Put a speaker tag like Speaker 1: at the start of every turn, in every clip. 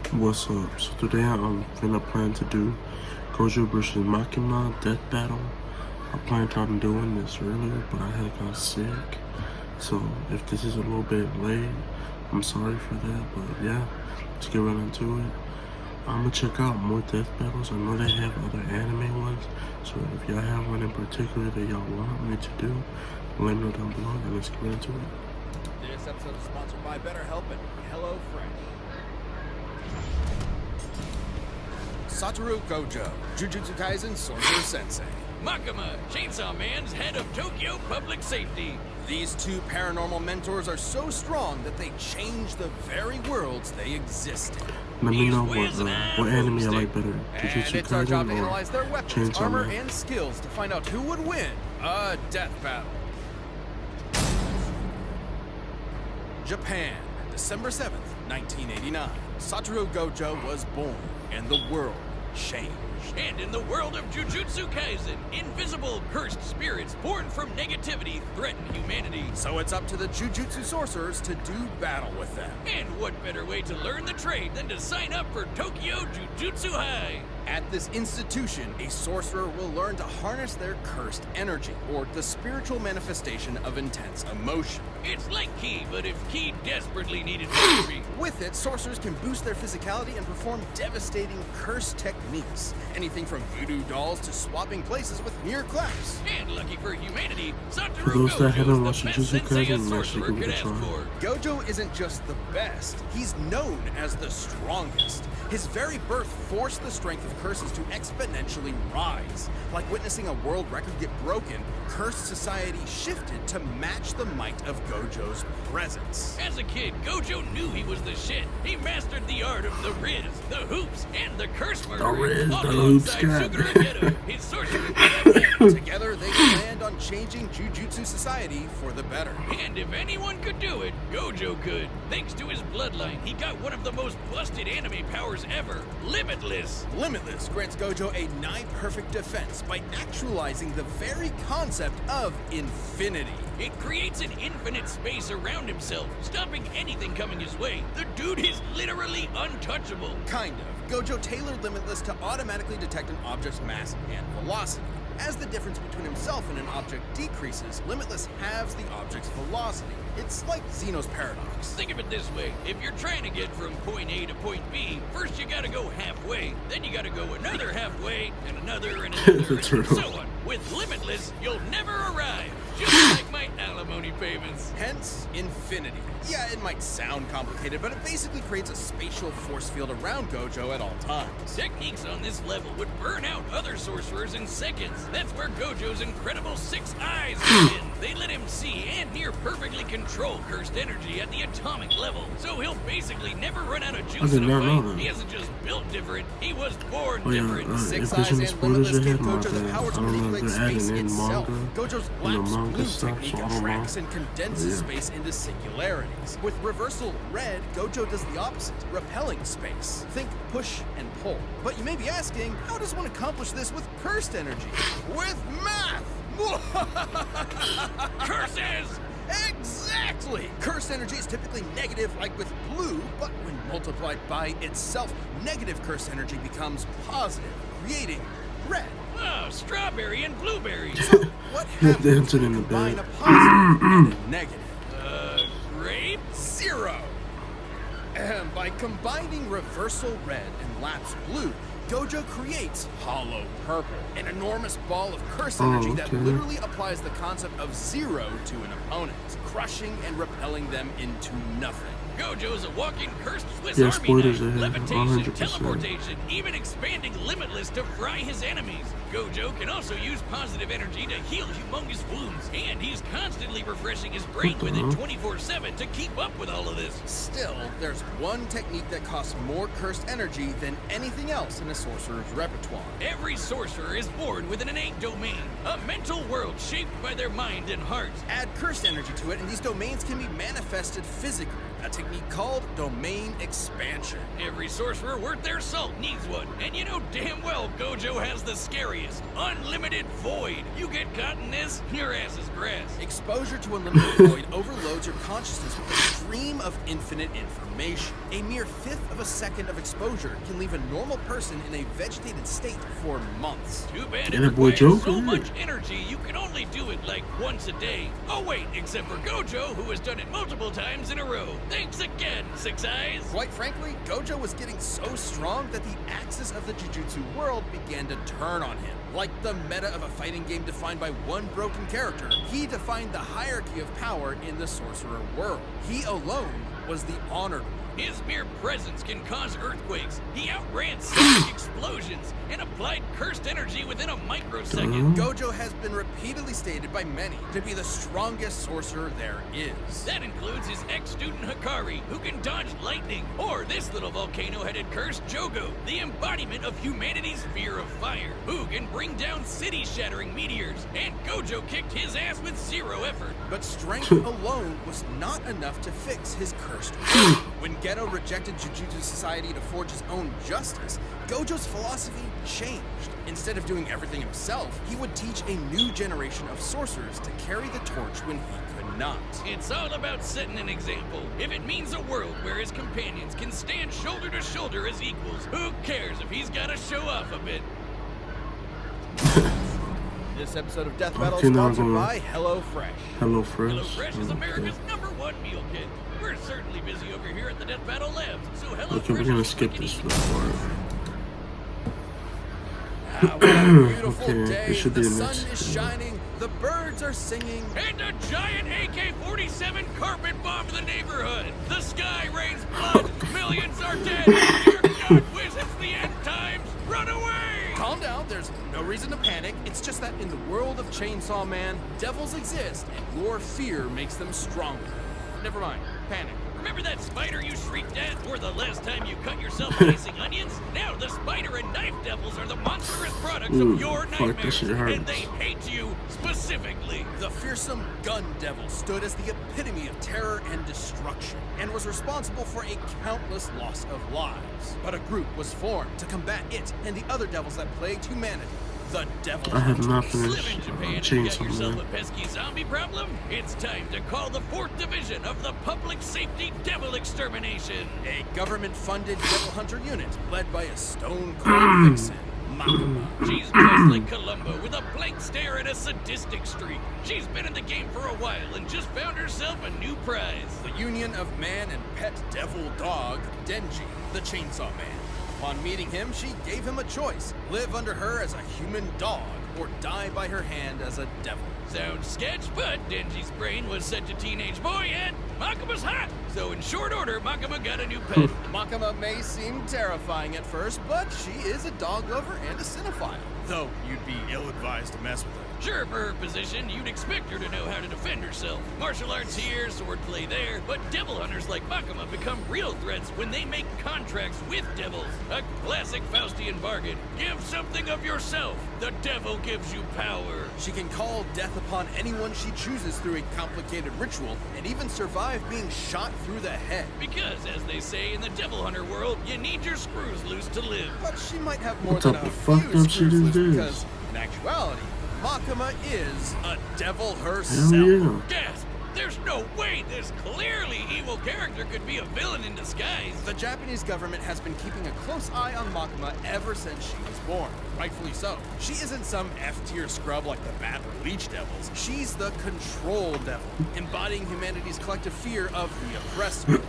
Speaker 1: What's up? So today I'm gonna plan to do gojo versus makima death battle. I planned on doing this earlier, but I had got sick. So if this is a little bit late, I'm sorry for that. But yeah, let's get right into it. I'm gonna check out more death battles. I know they have other anime ones. So if y'all have one in particular that y'all want me to do, let me know down below and let's get right into it.
Speaker 2: This episode is sponsored by BetterHelp and HelloFresh. Satoru Gojo, Jujutsu Kaisen Sorcerer Sensei.
Speaker 3: Makima, Chainsaw Man's head of Tokyo Public Safety.
Speaker 2: These two paranormal mentors are so strong that they change the very worlds they exist in.
Speaker 1: Let me know what anime I like better,
Speaker 2: And
Speaker 1: Jujutsu
Speaker 2: it's our job to
Speaker 1: Kaisen or
Speaker 2: analyze their weapons,
Speaker 1: Chainsaw
Speaker 2: armor,
Speaker 1: Man.
Speaker 2: and skills to find out who would win a death battle. Japan, December 7th, 1989. Satoru Gojo was born, and the world changed.
Speaker 3: And in the world of Jujutsu Kaisen, invisible, cursed spirits born from negativity threaten humanity.
Speaker 2: So it's up to the Jujutsu sorcerers to do battle with them.
Speaker 3: And what better way to learn the trade than to sign up for Tokyo Jujutsu High?
Speaker 2: At this institution, a sorcerer will learn to harness their cursed energy, or the spiritual manifestation of intense emotion.
Speaker 3: It's like Ki, but if Ki desperately needed victory.
Speaker 2: With it, sorcerers can boost their physicality and perform devastating curse techniques. Anything from voodoo dolls to swapping places with mere claps.
Speaker 3: And lucky for humanity,
Speaker 1: For
Speaker 3: Satoru
Speaker 1: those that haven't
Speaker 3: Gojo's
Speaker 1: watched
Speaker 3: the best
Speaker 1: Jujutsu
Speaker 3: sensei a
Speaker 1: Kaisen, let's
Speaker 3: sorcerer
Speaker 1: give it
Speaker 3: could
Speaker 1: a
Speaker 3: ask
Speaker 1: try.
Speaker 3: for.
Speaker 2: Gojo isn't just the best, he's known as the strongest. His very birth forced the strength of curses to exponentially rise. Like witnessing a world record get broken, cursed society shifted to match the might of Gojo's presence.
Speaker 3: As a kid, Gojo knew he was the shit. He mastered the art of the Riz, the hoops, and the curse murder.
Speaker 1: Riz, the
Speaker 3: all
Speaker 1: hoops,
Speaker 3: alongside
Speaker 1: God.
Speaker 3: Suguru Geto, his sorcerer.
Speaker 2: Together, they planned on changing Jujutsu society for the better.
Speaker 3: And if anyone could do it, Gojo could. Thanks to his bloodline, he got one of the most busted anime powers ever, Limitless.
Speaker 2: Limitless grants Gojo a nigh-perfect defense by actualizing the very concept of infinity.
Speaker 3: It creates an infinite space around himself, stopping anything coming his way. The dude is literally untouchable.
Speaker 2: Kind of. Gojo tailored Limitless to automatically detect an object's mass and velocity. As the difference between himself and an object decreases, Limitless halves the object's velocity. It's like Zeno's paradox.
Speaker 3: Think of it this way. If you're trying to get from point A to point B, first you gotta go halfway, then you gotta go another halfway, and another, and another, and so on. With Limitless, you'll never arrive. Just like my alimony payments.
Speaker 2: Hence, infinity. Yeah, it might sound complicated, but it basically creates a spatial force field around Gojo at all times.
Speaker 3: Techniques on this level would burn out other sorcerers in seconds. That's where Gojo's incredible 6 eyes come in. They let him see and near perfectly control cursed energy at the atomic level. So he'll basically never run out of juice
Speaker 1: did
Speaker 3: in a
Speaker 1: not know
Speaker 3: fight.
Speaker 1: that.
Speaker 3: He isn't just built different, he was born
Speaker 1: Oh yeah,
Speaker 3: different.
Speaker 1: if
Speaker 2: Six
Speaker 1: there's
Speaker 2: eyes
Speaker 1: any
Speaker 2: and
Speaker 1: spoilers
Speaker 2: Limitless give
Speaker 1: ahead, my
Speaker 2: Gojo the
Speaker 1: bad.
Speaker 2: power
Speaker 1: I
Speaker 2: to
Speaker 1: don't know if
Speaker 2: manipulate
Speaker 1: they're adding
Speaker 2: space
Speaker 1: in
Speaker 2: itself.
Speaker 1: manga,
Speaker 2: Gojo's
Speaker 1: you know,
Speaker 2: lapsed
Speaker 1: manga
Speaker 2: blue
Speaker 1: stuff,
Speaker 2: technique
Speaker 1: so I don't know.
Speaker 2: attracts and condenses
Speaker 1: Yeah.
Speaker 2: space into singularities. With reversal red, Gojo does the opposite, repelling space. Think push and pull. But you may be asking, how does one accomplish this with cursed energy? With math!
Speaker 3: Curses!
Speaker 2: Exactly! Cursed energy is typically negative like with blue, but when multiplied by itself, negative cursed energy becomes positive, creating red.
Speaker 3: Oh, strawberry and blueberry.
Speaker 2: So what happens
Speaker 1: dancing
Speaker 2: when
Speaker 1: in
Speaker 2: you
Speaker 1: the
Speaker 2: combine
Speaker 1: bed.
Speaker 2: a positive and a negative?
Speaker 3: Grape?
Speaker 2: Zero! And by combining reversal red and lapse blue, Gojo creates hollow purple, an enormous ball of curse energy that
Speaker 1: okay.
Speaker 2: literally applies the concept of zero to an opponent, crushing and repelling them into nothing.
Speaker 3: Gojo is a walking cursed Swiss
Speaker 1: Yeah,
Speaker 3: Army
Speaker 1: spoilers
Speaker 3: knife,
Speaker 1: ahead,
Speaker 3: levitation,
Speaker 1: 100%.
Speaker 3: teleportation, even expanding Limitless to fry his enemies. Gojo can also use positive energy to heal humongous wounds, and he's constantly refreshing his brain with it 24/7 to keep up with all of this.
Speaker 2: Still, there's one technique that costs more cursed energy than anything else in a sorcerer's repertoire.
Speaker 3: Every sorcerer is born with an innate domain, a mental world shaped by their mind and heart.
Speaker 2: Add cursed energy to it, and these domains can be manifested physically. a technique called domain expansion.
Speaker 3: Every sorcerer worth their salt needs one, and you know damn well Gojo has the scariest, unlimited void. You get caught in this, your ass is grass.
Speaker 2: Exposure to unlimited void overloads your consciousness with a stream of infinite information. A mere fifth of a second of exposure can leave a normal person in a vegetated state for months.
Speaker 3: Too bad it
Speaker 1: Yeah, that boy
Speaker 3: requires
Speaker 1: Joker.
Speaker 3: so much energy you can only do it like once a day. Oh wait, except for Gojo, who has done it multiple times in a row. Thanks again, Six Eyes.
Speaker 2: Quite frankly, Gojo was getting so strong that the axis of the Jujutsu world began to turn on him. Like the meta of a fighting game defined by one broken character, he defined the hierarchy of power in the sorcerer world. He alone was the honored one.
Speaker 3: His mere presence can cause earthquakes. He outran sonic explosions and applied cursed energy within a microsecond.
Speaker 2: Gojo has been repeatedly stated by many to be the strongest sorcerer there is.
Speaker 3: That includes his ex-student Hikari, who can dodge lightning, or this little volcano-headed curse, Jogo, the embodiment of humanity's fear of fire, who can bring down city-shattering meteors, and Gojo kicked his ass with zero effort.
Speaker 2: But strength alone was not enough to fix his cursed world. When Geto rejected Jujutsu Society to forge his own justice, Gojo's philosophy changed. Instead of doing everything himself, he would teach a new generation of sorcerers to carry the torch when he could not.
Speaker 3: It's all about setting an example. If it means a world where his companions can stand shoulder to shoulder as equals, who cares if he's gotta show off a bit?
Speaker 2: This episode of Death Battle
Speaker 1: Okay,
Speaker 2: is
Speaker 1: now
Speaker 2: sponsored
Speaker 1: I'm
Speaker 2: by HelloFresh.
Speaker 1: HelloFresh.
Speaker 3: HelloFresh is America's #1 meal kit. We're certainly busy over here at the Death Battle Labs, so HelloFresh
Speaker 1: Okay, we're gonna
Speaker 3: is
Speaker 1: skip
Speaker 3: quick and
Speaker 1: this
Speaker 3: easy.
Speaker 1: little part.
Speaker 2: What a beautiful
Speaker 1: Okay,
Speaker 2: day.
Speaker 1: it should
Speaker 2: The
Speaker 1: be the
Speaker 2: sun
Speaker 1: next
Speaker 2: is
Speaker 1: one.
Speaker 2: shining, the birds are singing.
Speaker 3: And a giant AK-47 carpet bombed the neighborhood. The sky rains blood. Millions are dead. Dear God, whiz, it's the end times. Run away!
Speaker 2: Calm down, there's no reason to panic. It's just that in the world of Chainsaw Man, devils exist, and your fear makes them stronger. Never mind, panic.
Speaker 3: Remember that spider you shrieked at? Or the last time you cut yourself slicing onions? Now the spider and knife devils are the monstrous products
Speaker 1: Ooh,
Speaker 3: of your
Speaker 1: fuck, this
Speaker 3: nightmares.
Speaker 1: shit hurts.
Speaker 3: And they hate you specifically.
Speaker 2: The fearsome gun devil stood as the epitome of terror and destruction, and was responsible for a countless loss of lives. But a group was formed to combat it and the other devils that plagued humanity. The Devil
Speaker 1: I have not
Speaker 3: Live
Speaker 1: finished
Speaker 3: in Japan and got
Speaker 1: Chainsaw
Speaker 3: yourself
Speaker 1: Man.
Speaker 3: a pesky zombie problem? It's time to call the 4th Division of the Public Safety Devil Extermination.
Speaker 2: A government-funded devil hunter unit led by a stone-cold vixen, Makima.
Speaker 3: She's dressed like Columbo with a blank stare and a sadistic streak. She's been in the game for a while and just found herself a new prize.
Speaker 2: The union of man and pet devil dog, Denji, the Chainsaw Man. Upon meeting him, she gave him a choice: live under her as a human dog, or die by her hand as a devil.
Speaker 3: Sounds sketch, but Denji's brain was set to teenage boy and Makima's hot. So in short order, Makima got a new pet.
Speaker 2: Makima may seem terrifying at first, but she is a dog lover and a cinephile. Though you'd be ill-advised to mess with her.
Speaker 3: Sure, for her position, you'd expect her to know how to defend herself. Martial arts here, swordplay there, but devil hunters like Makima become real threats when they make contracts with devils. A classic Faustian bargain. Give something of yourself. The devil gives you power.
Speaker 2: She can call death upon anyone she chooses through a complicated ritual, and even survive being shot through the head.
Speaker 3: Because, as they say in the devil hunter world, you need your screws loose to live.
Speaker 2: But she might have more
Speaker 1: What
Speaker 2: than
Speaker 1: type
Speaker 2: a
Speaker 1: of fucked
Speaker 2: few
Speaker 1: up
Speaker 2: screws
Speaker 1: shit is
Speaker 2: loose,
Speaker 1: this?
Speaker 2: because, in actuality, Makima is a devil herself.
Speaker 1: Hell yeah.
Speaker 3: Gasp! There's no way this clearly evil character could be a villain in disguise.
Speaker 2: The Japanese government has been keeping a close eye on Makima ever since she was born. Rightfully so. She isn't some F-tier scrub like the Bat or Leech devils. She's the Control Devil, embodying humanity's collective fear of the oppressor.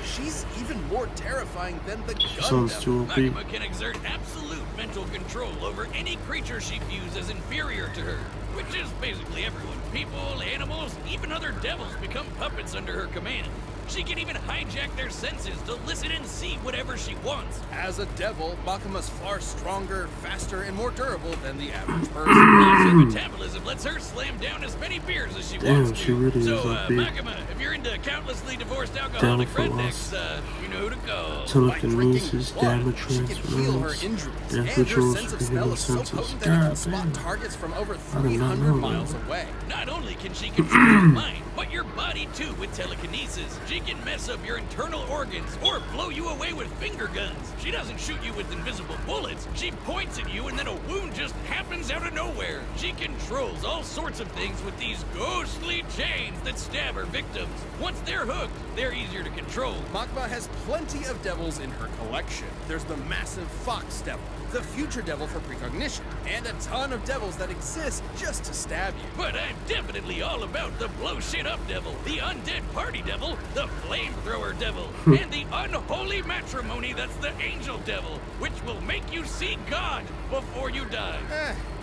Speaker 2: She's even more terrifying than the Gun
Speaker 1: Sounds
Speaker 2: Devil.
Speaker 1: too OP.
Speaker 3: Makima can exert absolute mental control over any creature she views as inferior to her, which is basically everyone. People, animals, even other devils become puppets under her command. She can even hijack their senses to listen and see whatever she wants.
Speaker 2: As a devil, Makima's far stronger, faster, and more durable than the average person.
Speaker 3: Plus, her metabolism lets her slam down as many beers as she
Speaker 1: Damn,
Speaker 3: wants to.
Speaker 1: she really is
Speaker 3: so,
Speaker 1: a big
Speaker 3: Makima, if you're into countlessly divorced alcoholic
Speaker 1: devil
Speaker 3: rednecks, you know who to call.
Speaker 1: telekinesis,
Speaker 2: By drinking
Speaker 1: damage
Speaker 2: blood, she can heal her
Speaker 1: transference,
Speaker 2: injuries,
Speaker 1: death
Speaker 2: and her
Speaker 1: rituals,
Speaker 2: sense of
Speaker 1: superhuman
Speaker 2: smell is so
Speaker 1: senses.
Speaker 2: potent that it can
Speaker 1: God
Speaker 2: spot
Speaker 1: damn.
Speaker 2: targets from over
Speaker 1: I did not
Speaker 2: 300
Speaker 1: know
Speaker 2: miles
Speaker 1: that.
Speaker 2: away.
Speaker 3: Not only can she control your mind, but your body too with telekinesis. She She can mess up your internal organs or blow you away with finger guns. She doesn't shoot you with invisible bullets. She points at you and then a wound just happens out of nowhere. She controls all sorts of things with these ghostly chains that stab her victims. Once they're hooked, they're easier to control.
Speaker 2: Makima has plenty of devils in her collection. There's the massive fox devil, the future devil for precognition, and a ton of devils that exist just to stab you.
Speaker 3: But I'm definitely all about the blow shit up devil, the undead party devil, the flamethrower devil, and the unholy matrimony that's the angel devil, which will make you see God before you die.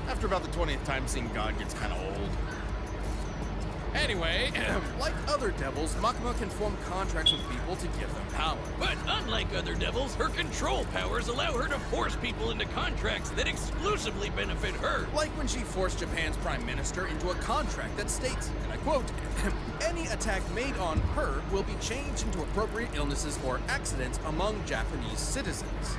Speaker 2: After about the 20th time, seeing God gets kind of old. Anyway, like other devils, Makima can form contracts with people to give them power.
Speaker 3: But unlike other devils, her control powers allow her to force people into contracts that exclusively benefit her.
Speaker 2: Like when she forced Japan's prime minister into a contract that states, and I quote, any attack made on her will be changed into appropriate illnesses or accidents among Japanese citizens.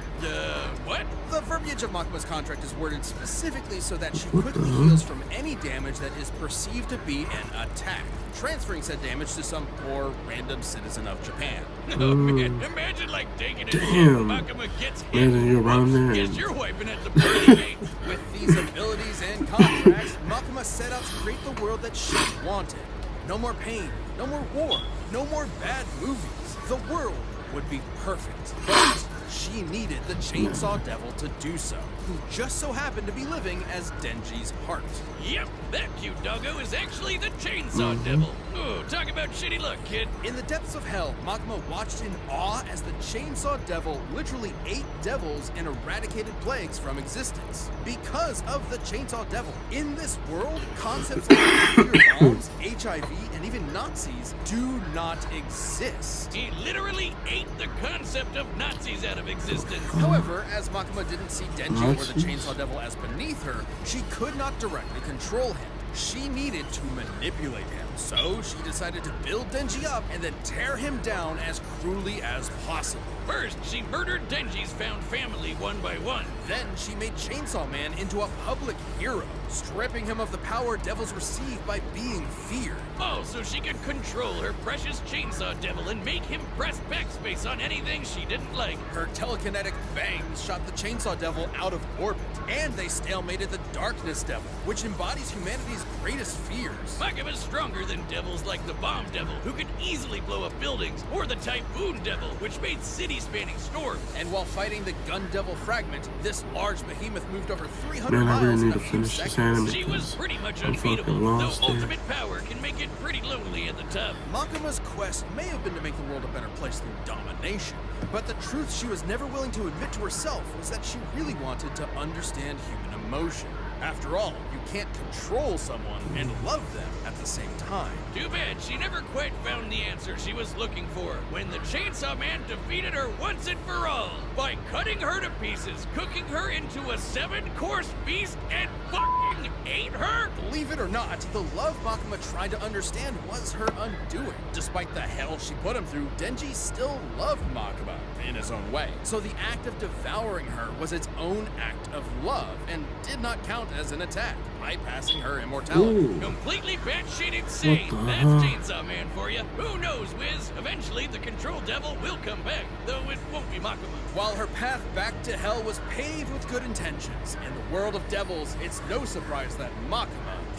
Speaker 3: What?
Speaker 2: The verbiage of Makima's contract is worded specifically so that she quickly heals from any damage that is perceived to be an attack, transferring said damage to some poor random citizen of Japan.
Speaker 3: Oh man, imagine like taking it.
Speaker 1: Damn.
Speaker 3: Makima gets hit.
Speaker 1: Imagine you're around there
Speaker 3: Guess
Speaker 1: and-
Speaker 3: you're wiping at the party, mate.
Speaker 2: With these abilities and contracts, Makima set out to create the world that she wanted. No more pain, no more war, no more bad movies. The world would be perfect. But she needed the Chainsaw Devil to do so, who just so happened to be living as Denji's heart.
Speaker 3: Yep, that cute doggo is actually the Chainsaw Devil. Oh, talk about shitty luck, kid.
Speaker 2: In the depths of hell, Makima watched in awe as the Chainsaw Devil literally ate devils and eradicated plagues from existence. Because of the Chainsaw Devil, in this world, concepts like nuclear bombs, HIV, and even Nazis do not exist.
Speaker 3: He literally ate the concept of Nazis out of existence.
Speaker 2: However, as Makima didn't see Denji or the
Speaker 1: Nazis?
Speaker 2: Chainsaw Devil as beneath her, she could not directly control him. She needed to manipulate him. So she decided to build Denji up and then tear him down as cruelly as possible.
Speaker 3: First, she murdered Denji's found family one by one.
Speaker 2: Then she made Chainsaw Man into a public hero, stripping him of the power devils receive by being feared.
Speaker 3: Oh, so she could control her precious Chainsaw Devil and make him press backspace on anything she didn't like.
Speaker 2: Her telekinetic bangs shot the Chainsaw Devil out of orbit, and they stalemated the Darkness Devil, which embodies humanity's greatest fears.
Speaker 3: Makima's stronger than devils like the Bomb Devil, who could easily blow up buildings, or the Typhoon Devil, which made city-spanning storms.
Speaker 2: And while fighting the Gun Devil Fragment, this large behemoth moved over 300
Speaker 1: Man, I really
Speaker 2: miles in
Speaker 1: need
Speaker 2: a
Speaker 1: to
Speaker 2: few
Speaker 1: finish this
Speaker 2: seconds.
Speaker 1: anime.
Speaker 3: She was pretty much
Speaker 1: I'm fucking
Speaker 3: unbeatable, though
Speaker 1: lost there.
Speaker 3: ultimate power can make it pretty lonely at the top.
Speaker 2: Makima's quest may have been to make the world a better place through domination, but the truth she was never willing to admit to herself was that she really wanted to understand human emotion. After all, you can't control someone and love them at the same time.
Speaker 3: Too bad she never quite found the answer she was looking for when the Chainsaw Man defeated her once and for all by cutting her to pieces, cooking her into a 7-course feast, and fucking ate her?
Speaker 2: Believe it or not, the love Makima tried to understand was her undoing. Despite the hell she put him through, Denji still loved Makima in his own way. So the act of devouring her was its own act of love and did not count as an attack, bypassing her immortality.
Speaker 1: Ooh.
Speaker 3: Completely batshit insane.
Speaker 1: What the
Speaker 3: That's
Speaker 1: hell?
Speaker 3: Chainsaw Man for you. Who knows, Wiz? Eventually, the Control Devil will come back, though it won't be Makima.
Speaker 2: While her path back to hell was paved with good intentions, in the world of devils, it's no surprise that Makima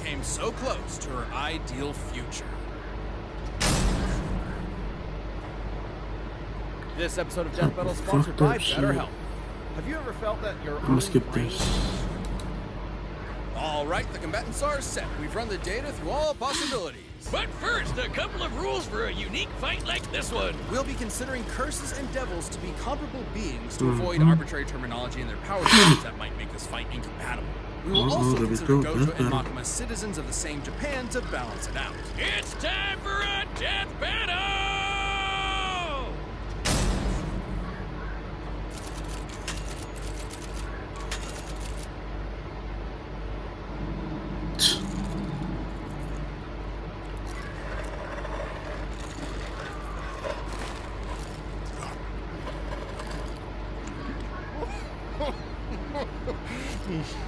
Speaker 2: came so close to her ideal future. This episode of Death Battle is sponsored
Speaker 1: Fuck
Speaker 2: by
Speaker 1: that shit.
Speaker 2: BetterHelp. Have you ever felt that your
Speaker 1: I'm gonna skip
Speaker 2: brain...
Speaker 1: this.
Speaker 2: All right, the combatants are set. We've run the data through all possibilities.
Speaker 3: But first, a couple of rules for a unique fight like this one.
Speaker 2: We'll be considering curses and devils to be comparable beings to avoid arbitrary terminology in their power systems that might make this fight incompatible. We will also
Speaker 1: there we
Speaker 2: consider
Speaker 1: go,
Speaker 2: Gojo
Speaker 1: death
Speaker 2: and
Speaker 1: battle.
Speaker 2: Makima citizens of the same Japan to balance it out.
Speaker 3: It's time for a death battle!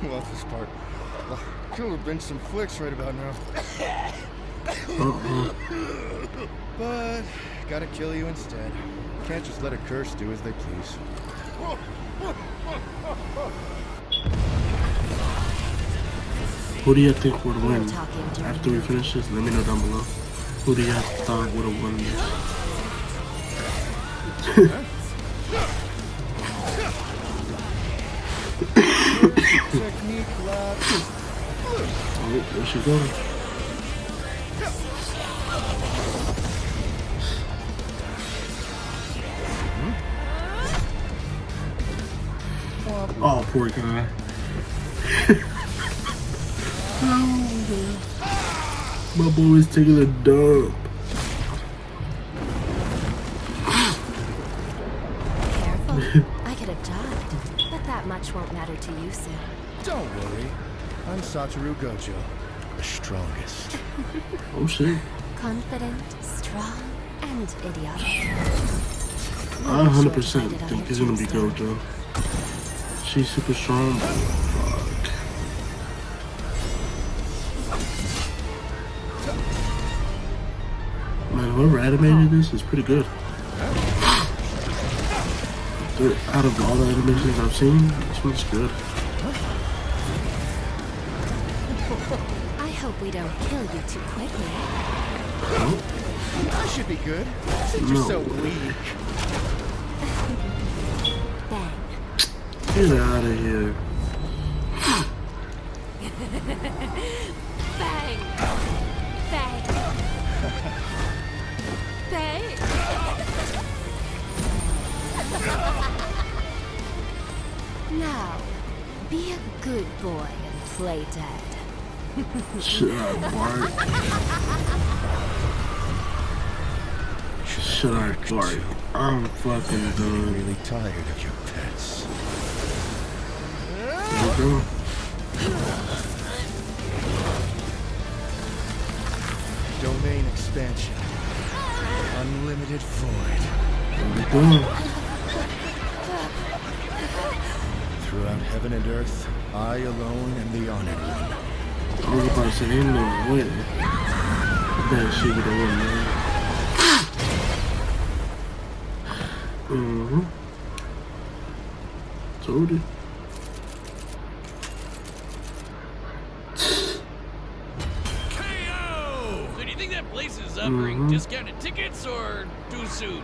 Speaker 4: Love this part. Could have been some flicks right about now. But gotta kill you instead. Can't just let a curse do as they please.
Speaker 1: Who do you think would win? After we finish this, let me know down below. Who do you thought would have won this?
Speaker 4: Technique lab.
Speaker 1: Oh, there she goes. Oh, poor guy. My boy is taking a dump.
Speaker 5: Careful. I could have died, but that much won't matter to you soon.
Speaker 4: Don't worry. I'm Satoru Gojo, the strongest.
Speaker 1: Oh shit.
Speaker 5: Confident, strong, and idiotic.
Speaker 1: I 100% think he's gonna be Gojo. She's super strong, but fuck. Man, whoever animated this is pretty good. Out of all the animations I've seen, this one's good.
Speaker 5: I hope we don't kill you too quickly.
Speaker 1: Oh,
Speaker 4: I should be good. Since you're so weak.
Speaker 5: Bang.
Speaker 1: get out of here.
Speaker 5: Bang. Bang. Bang. Now, be a good boy and play dead.
Speaker 1: Shut up, Bart. Shut up, Bart. I'm fucking done.
Speaker 4: Really tired of your pets.
Speaker 1: There we go.
Speaker 4: Domain expansion. Unlimited void.
Speaker 1: There we go.
Speaker 4: Throughout heaven and earth, I alone am the honored one.
Speaker 1: I was about to say, ain't no way that she would have won, man. Mm-hmm. Told you.
Speaker 3: KO! So do you think that place is offering discounted tickets or too soon?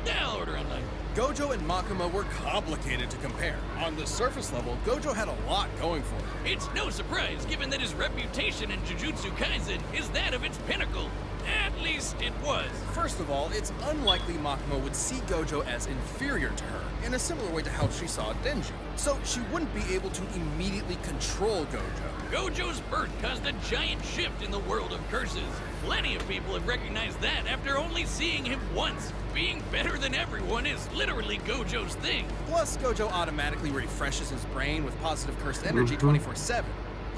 Speaker 3: Yeah, I'll order online.
Speaker 2: Gojo and Makima were complicated to compare. On the surface level, Gojo had a lot going for him.
Speaker 3: It's no surprise, given that his reputation in Jujutsu Kaisen is that of its pinnacle. At least it was.
Speaker 2: First of all, it's unlikely Makima would see Gojo as inferior to her, in a similar way to how she saw Denji. So she wouldn't be able to immediately control Gojo.
Speaker 3: Gojo's birth caused a giant shift in the world of curses. Plenty of people have recognized that after only seeing him once. Being better than everyone is literally Gojo's thing.
Speaker 2: Plus, Gojo automatically refreshes his brain with positive cursed energy 24/7.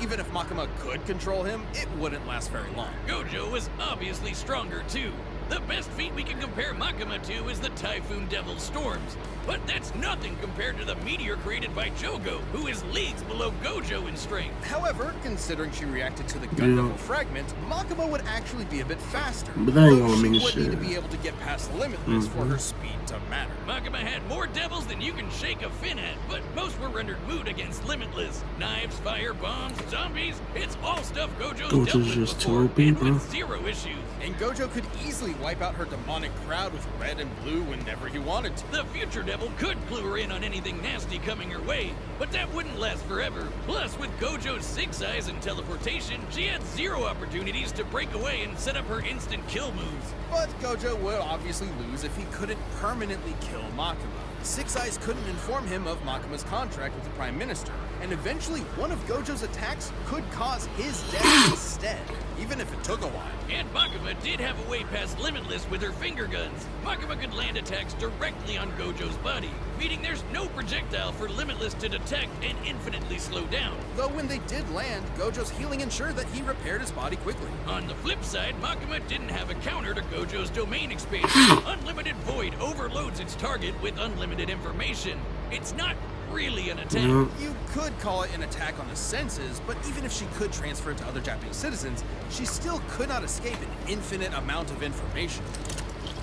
Speaker 2: Even if Makima could control him, it wouldn't last very long.
Speaker 3: Gojo was obviously stronger too. The best feat we can compare Makima to is the Typhoon Devil Storms. But that's nothing compared to the meteor created by Jogo, who is leagues below Gojo in strength.
Speaker 2: However, considering she reacted to the Gun Devil fragment, Makima would actually be a bit faster.
Speaker 1: But that ain't
Speaker 2: Though
Speaker 1: gonna
Speaker 2: she
Speaker 1: mean
Speaker 2: would need
Speaker 1: shit.
Speaker 2: to be able to get past Limitless for her speed to matter.
Speaker 3: Makima had more devils than you can shake a fin at, but most were rendered moot against Limitless. Knives, fire, bombs, zombies, it's all stuff Gojo's dealt with
Speaker 1: just
Speaker 3: before,
Speaker 1: OP,
Speaker 3: and
Speaker 1: bro.
Speaker 3: with zero issues.
Speaker 2: And Gojo could easily wipe out her demonic crowd with red and blue whenever he wanted to.
Speaker 3: The future devil could clue her in on anything nasty coming her way, but that wouldn't last forever. Plus, with Gojo's 6 eyes and teleportation, she had zero opportunities to break away and set up her instant kill moves.
Speaker 2: But Gojo would obviously lose if he couldn't permanently kill Makima. 6 Eyes couldn't inform him of Makima's contract with the Prime Minister, and eventually one of Gojo's attacks could cause his death instead, even if it took a while.
Speaker 3: And Makima did have a way past Limitless with her finger guns. Makima could land attacks directly on Gojo's body, meaning there's no projectile for Limitless to detect and infinitely slow down.
Speaker 2: Though when they did land, Gojo's healing ensured that he repaired his body quickly.
Speaker 3: On the flip side, Makima didn't have a counter to Gojo's domain expansion. Unlimited Void overloads its target with unlimited information. It's not really an attack.
Speaker 2: You could call it an attack on the senses, but even if she could transfer it to other Japanese citizens, she still could not escape an infinite amount of information.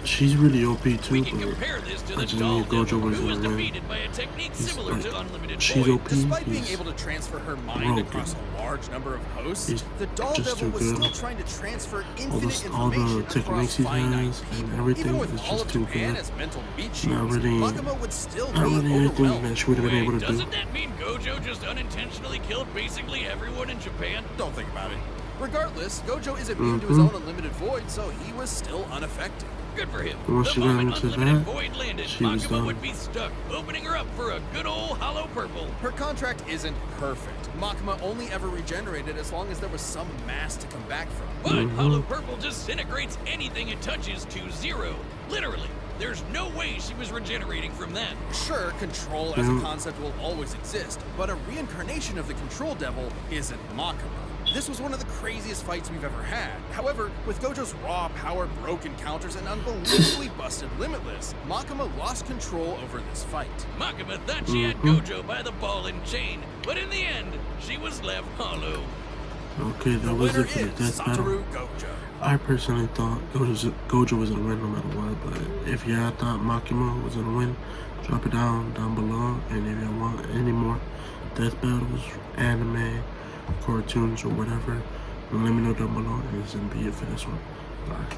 Speaker 1: She's really OP
Speaker 3: We
Speaker 1: too,
Speaker 3: can
Speaker 1: but
Speaker 3: compare this to
Speaker 1: I
Speaker 3: the
Speaker 1: just
Speaker 3: doll
Speaker 1: need Gojo
Speaker 3: devil,
Speaker 1: was
Speaker 3: who was
Speaker 1: in the win.
Speaker 3: defeated by a technique similar
Speaker 1: like,
Speaker 3: to Unlimited
Speaker 1: she's
Speaker 3: Void.
Speaker 1: OP.
Speaker 2: Despite being
Speaker 1: He's
Speaker 2: able to transfer her mind
Speaker 1: broken.
Speaker 2: across a large number of hosts,
Speaker 1: He's
Speaker 2: the Doll
Speaker 1: just
Speaker 2: Devil
Speaker 1: too
Speaker 2: was
Speaker 1: good.
Speaker 2: still trying to transfer infinite
Speaker 1: all the
Speaker 2: information
Speaker 1: techniques
Speaker 2: across
Speaker 1: he
Speaker 2: finite
Speaker 1: has
Speaker 2: people.
Speaker 1: and everything
Speaker 2: Even with
Speaker 1: is
Speaker 2: all
Speaker 1: just
Speaker 2: of
Speaker 1: too
Speaker 2: Japan
Speaker 1: good.
Speaker 2: as mental meat
Speaker 1: Not
Speaker 2: shields,
Speaker 1: really,
Speaker 2: Makima would still
Speaker 1: not
Speaker 2: be
Speaker 1: really anything
Speaker 2: overwhelmed.
Speaker 1: that she would have been able to do.
Speaker 3: Doesn't that mean Gojo just unintentionally killed basically everyone in Japan?
Speaker 2: Don't think about it. Regardless, Gojo is immune to his own unlimited void, so he was still unaffected.
Speaker 3: Good for him.
Speaker 1: Once
Speaker 3: The
Speaker 1: she got
Speaker 3: moment
Speaker 1: into
Speaker 3: Unlimited
Speaker 1: that,
Speaker 3: Void landed,
Speaker 1: she was
Speaker 3: Makima
Speaker 1: done.
Speaker 3: would be stuck, opening her up for a good old hollow purple.
Speaker 2: Her contract isn't perfect. Makima only ever regenerated as long as there was some mass to come back from.
Speaker 3: But hollow purple disintegrates anything it touches to zero. Literally. There's no way she was regenerating from that.
Speaker 2: Sure, control as a concept will always exist, but a reincarnation of the control devil isn't Makima. This was one of the craziest fights we've ever had. However, with Gojo's raw power, broken counters, and unbelievably busted Limitless, Makima lost control over this fight.
Speaker 3: Makima thought she had Gojo by the ball and chain, but in the end, she was left hollow.
Speaker 1: Okay, that
Speaker 2: The
Speaker 1: was
Speaker 2: winner
Speaker 1: it for the
Speaker 2: is
Speaker 1: death battle.
Speaker 2: Satoru Gojo.
Speaker 1: I personally thought Gojo was gonna win no matter what, but if y'all thought Makima was gonna win, drop it down below. And if y'all want any more death battles, anime, cartoons, or whatever, let me know down below. And this is gonna be it for this one. Bye.